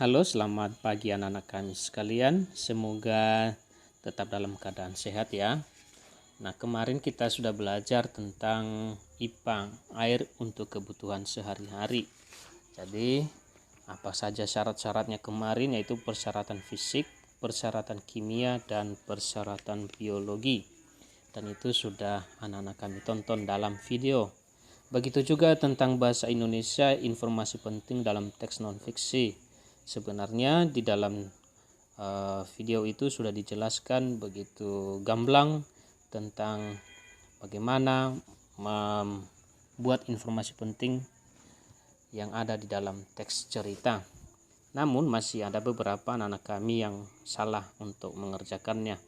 Halo, selamat pagi anak-anak kami sekalian. Semoga tetap dalam keadaan sehat ya. Nah, kemarin kita sudah belajar tentang IPA, air untuk kebutuhan sehari-hari. Jadi, apa saja syarat-syaratnya kemarin, yaitu persyaratan fisik, persyaratan kimia, dan persyaratan biologi. Dan itu sudah anak-anak kami tonton dalam video. Begitu juga tentang bahasa Indonesia, informasi penting dalam teks non-fiksi. Sebenarnya di dalam video itu sudah dijelaskan begitu gamblang tentang bagaimana membuat informasi penting yang ada di dalam teks cerita. Namun masih ada beberapa anak-anak kami yang salah untuk mengerjakannya.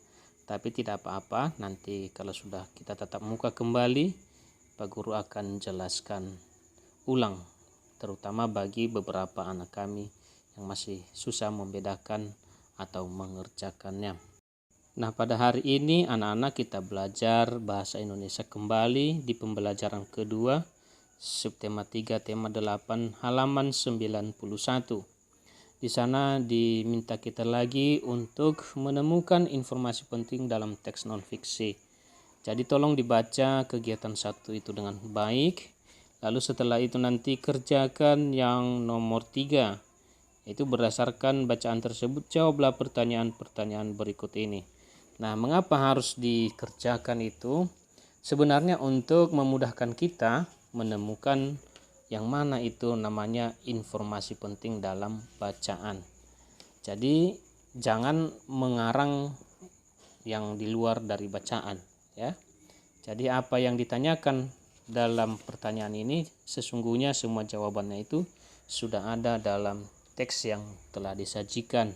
Tapi tidak apa-apa, nanti kalau sudah kita tatap muka kembali, Pak Guru akan jelaskan ulang, terutama bagi beberapa anak kami yang masih susah membedakan atau mengerjakannya. Nah, pada hari ini anak-anak kita belajar bahasa Indonesia kembali di pembelajaran kedua, subtema 3, tema 8, halaman 91. Di sana diminta kita lagi untuk menemukan informasi penting dalam teks non-fiksi. Jadi tolong dibaca kegiatan 1 itu dengan baik. Lalu setelah itu nanti kerjakan yang nomor 3. Itu berdasarkan bacaan tersebut, jawablah pertanyaan-pertanyaan berikut ini. Nah, mengapa harus dikerjakan itu? Sebenarnya untuk memudahkan kita menemukan yang mana itu namanya informasi penting dalam bacaan. Jadi jangan mengarang yang di luar dari bacaan ya. Jadi apa yang ditanyakan dalam pertanyaan ini sesungguhnya semua jawabannya itu sudah ada dalam teks yang telah disajikan.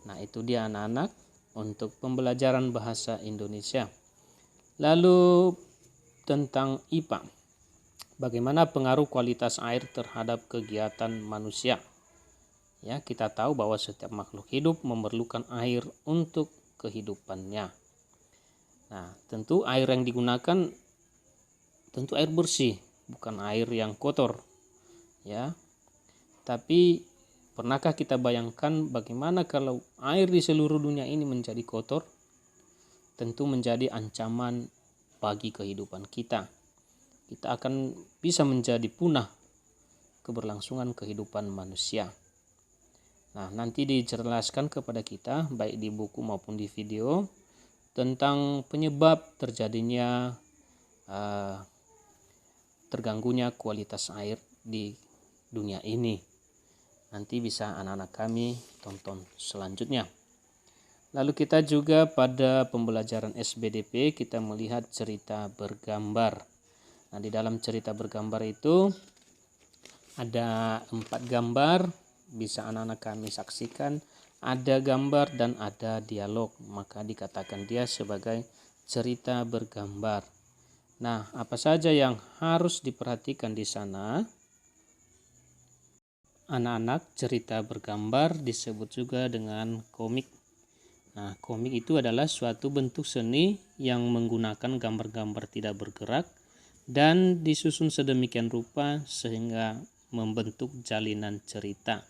Nah, itu dia anak-anak untuk pembelajaran bahasa Indonesia. Lalu tentang IPA. Bagaimana pengaruh kualitas air terhadap kegiatan manusia? Ya, kita tahu bahwa setiap makhluk hidup memerlukan air untuk kehidupannya. Nah, tentu air yang digunakan tentu air bersih, bukan air yang kotor. Ya. Tapi pernahkah kita bayangkan bagaimana kalau air di seluruh dunia ini menjadi kotor? Tentu menjadi ancaman bagi kehidupan kita. Kita akan bisa menjadi punah keberlangsungan kehidupan manusia. Nah, nanti dijelaskan kepada kita baik di buku maupun di video tentang penyebab terjadinya terganggunya kualitas air di dunia ini. Nanti bisa anak-anak kami tonton selanjutnya. Lalu kita juga pada pembelajaran SBDP kita melihat cerita bergambar. Nah, di dalam cerita bergambar itu ada 4 gambar, bisa anak-anak kami saksikan. Ada gambar dan ada dialog, maka dikatakan dia sebagai cerita bergambar. Nah, apa saja yang harus diperhatikan di sana? Anak-anak, cerita bergambar disebut juga dengan komik. Nah, komik itu adalah suatu bentuk seni yang menggunakan gambar-gambar tidak bergerak dan disusun sedemikian rupa sehingga membentuk jalinan cerita.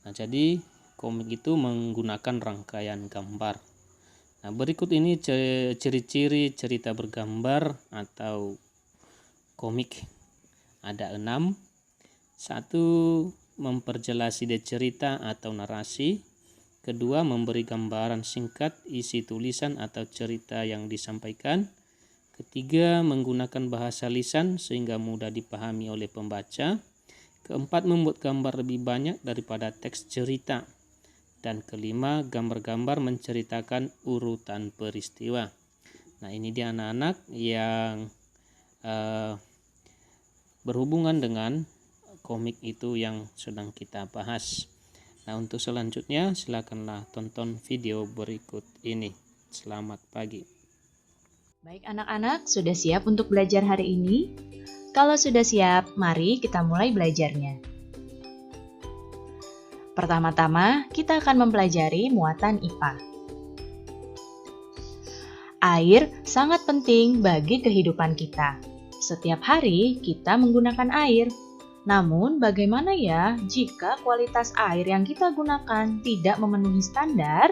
Nah, jadi komik itu menggunakan rangkaian gambar. Nah, berikut ini ciri-ciri cerita bergambar atau komik. Ada 6. 1. Memperjelas ide cerita atau narasi. 2. Memberi gambaran singkat isi tulisan atau cerita yang disampaikan. 3. Menggunakan bahasa lisan sehingga mudah dipahami oleh pembaca. 4. Membuat gambar lebih banyak daripada teks cerita. Dan 5. Gambar-gambar menceritakan urutan peristiwa. Nah, ini dia anak-anak yang berhubungan dengan komik itu yang sedang kita bahas. Nah, untuk selanjutnya silakanlah tonton video berikut ini. Selamat pagi. Baik anak-anak, sudah siap untuk belajar hari ini? Kalau sudah siap, mari kita mulai belajarnya. Pertama-tama, kita akan mempelajari muatan IPA. Air sangat penting bagi kehidupan kita. Setiap hari kita menggunakan air. Namun, bagaimana ya jika kualitas air yang kita gunakan tidak memenuhi standar?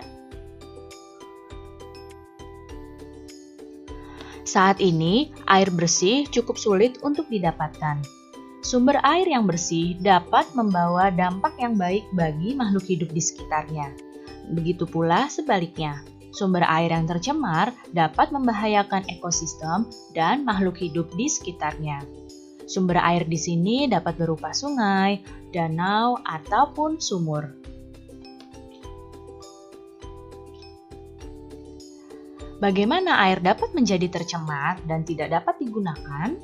Saat ini, air bersih cukup sulit untuk didapatkan. Sumber air yang bersih dapat membawa dampak yang baik bagi makhluk hidup di sekitarnya. Begitu pula sebaliknya, sumber air yang tercemar dapat membahayakan ekosistem dan makhluk hidup di sekitarnya. Sumber air di sini dapat berupa sungai, danau, ataupun sumur. Bagaimana air dapat menjadi tercemar dan tidak dapat digunakan?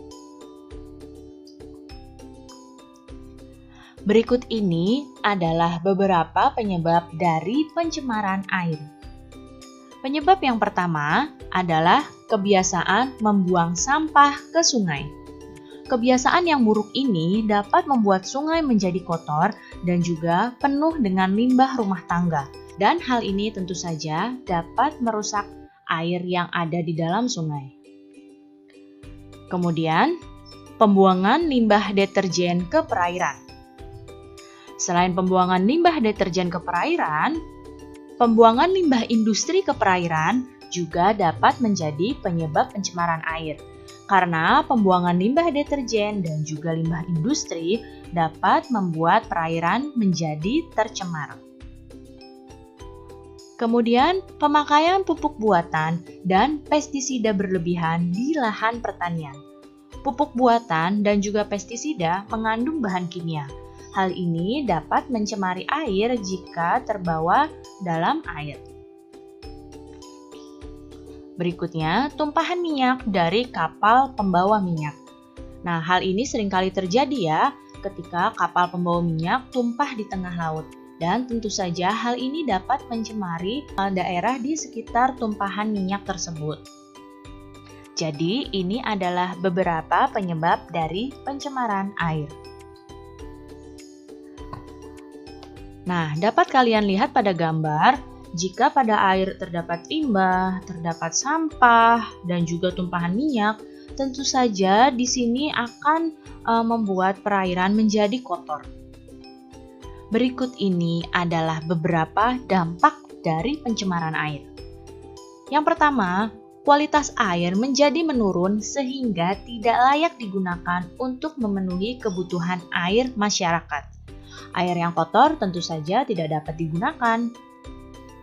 Berikut ini adalah beberapa penyebab dari pencemaran air. Penyebab yang pertama adalah kebiasaan membuang sampah ke sungai. Kebiasaan yang buruk ini dapat membuat sungai menjadi kotor dan juga penuh dengan limbah rumah tangga. Dan hal ini tentu saja dapat merusak air yang ada di dalam sungai. Kemudian, pembuangan limbah deterjen ke perairan. Selain pembuangan limbah deterjen ke perairan, pembuangan limbah industri ke perairan juga dapat menjadi penyebab pencemaran air. Karena pembuangan limbah deterjen dan juga limbah industri dapat membuat perairan menjadi tercemar. Kemudian, pemakaian pupuk buatan dan pestisida berlebihan di lahan pertanian. Pupuk buatan dan juga pestisida mengandung bahan kimia. Hal ini dapat mencemari air jika terbawa dalam air. Berikutnya, tumpahan minyak dari kapal pembawa minyak. Nah, hal ini seringkali terjadi ya, ketika kapal pembawa minyak tumpah di tengah laut. Dan tentu saja hal ini dapat mencemari daerah di sekitar tumpahan minyak tersebut. Jadi, ini adalah beberapa penyebab dari pencemaran air. Nah, dapat kalian lihat pada gambar, jika pada air terdapat limbah, terdapat sampah, dan juga tumpahan minyak, tentu saja di sini akan membuat perairan menjadi kotor. Berikut ini adalah beberapa dampak dari pencemaran air. Yang pertama, kualitas air menjadi menurun sehingga tidak layak digunakan untuk memenuhi kebutuhan air masyarakat. Air yang kotor tentu saja tidak dapat digunakan.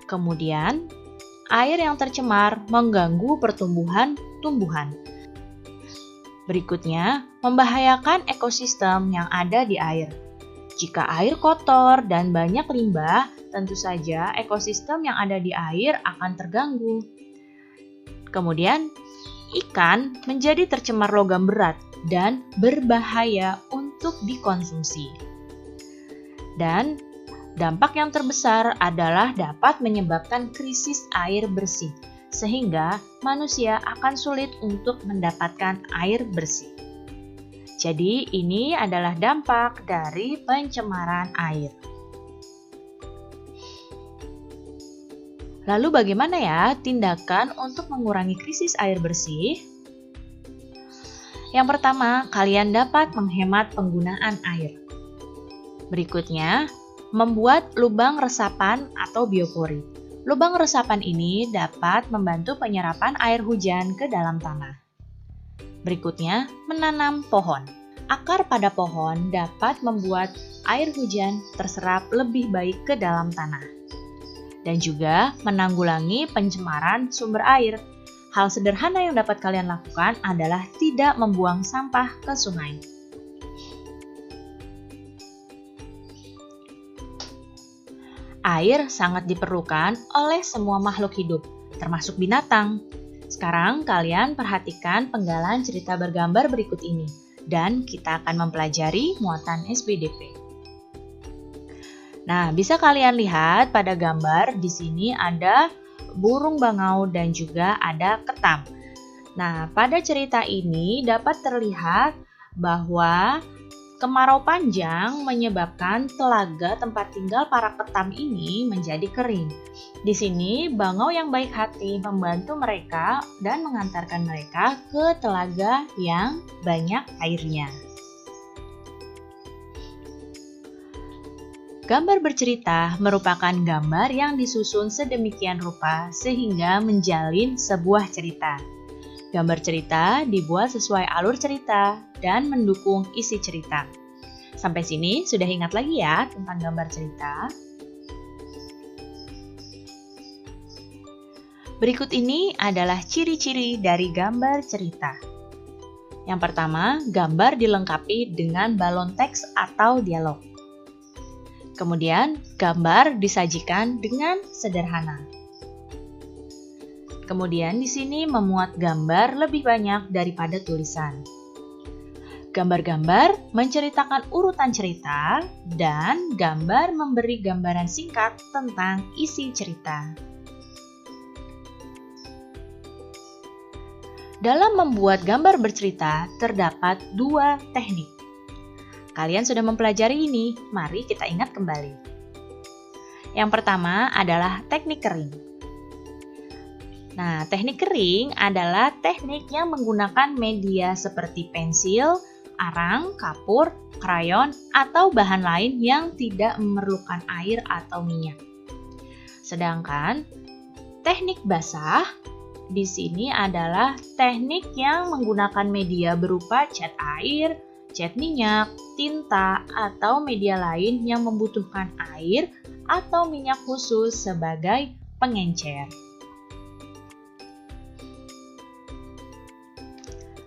Kemudian, air yang tercemar mengganggu pertumbuhan tumbuhan. Berikutnya, membahayakan ekosistem yang ada di air. Jika air kotor dan banyak limbah, tentu saja ekosistem yang ada di air akan terganggu. Kemudian, ikan menjadi tercemar logam berat dan berbahaya untuk dikonsumsi. Dan dampak yang terbesar adalah dapat menyebabkan krisis air bersih, sehingga manusia akan sulit untuk mendapatkan air bersih. Jadi, ini adalah dampak dari pencemaran air. Lalu bagaimana ya tindakan untuk mengurangi krisis air bersih? Yang pertama, kalian dapat menghemat penggunaan air. Berikutnya, membuat lubang resapan atau biopori. Lubang resapan ini dapat membantu penyerapan air hujan ke dalam tanah. Berikutnya, menanam pohon. Akar pada pohon dapat membuat air hujan terserap lebih baik ke dalam tanah. Dan juga menanggulangi pencemaran sumber air. Hal sederhana yang dapat kalian lakukan adalah tidak membuang sampah ke sungai. Air sangat diperlukan oleh semua makhluk hidup, termasuk binatang. Sekarang kalian perhatikan penggalan cerita bergambar berikut ini, dan kita akan mempelajari muatan SPDP. Nah, bisa kalian lihat pada gambar di sini ada burung bangau dan juga ada ketam. Nah, pada cerita ini dapat terlihat bahwa kemarau panjang menyebabkan telaga tempat tinggal para ketam ini menjadi kering. Di sini, bangau yang baik hati membantu mereka dan mengantarkan mereka ke telaga yang banyak airnya. Gambar bercerita merupakan gambar yang disusun sedemikian rupa sehingga menjalin sebuah cerita. Gambar cerita dibuat sesuai alur cerita dan mendukung isi cerita. Sampai sini sudah ingat lagi ya tentang gambar cerita? Berikut ini adalah ciri-ciri dari gambar cerita. Yang pertama, gambar dilengkapi dengan balon teks atau dialog. Kemudian, gambar disajikan dengan sederhana. Kemudian di sini memuat gambar lebih banyak daripada tulisan. Gambar-gambar menceritakan urutan cerita dan gambar memberi gambaran singkat tentang isi cerita. Dalam membuat gambar bercerita terdapat dua teknik. Kalian sudah mempelajari ini, mari kita ingat kembali. Yang pertama adalah teknik kering. Nah, teknik kering adalah teknik yang menggunakan media seperti pensil, arang, kapur, krayon, atau bahan lain yang tidak memerlukan air atau minyak. Sedangkan teknik basah di sini adalah teknik yang menggunakan media berupa cat air, cat minyak, tinta, atau media lain yang membutuhkan air atau minyak khusus sebagai pengencer.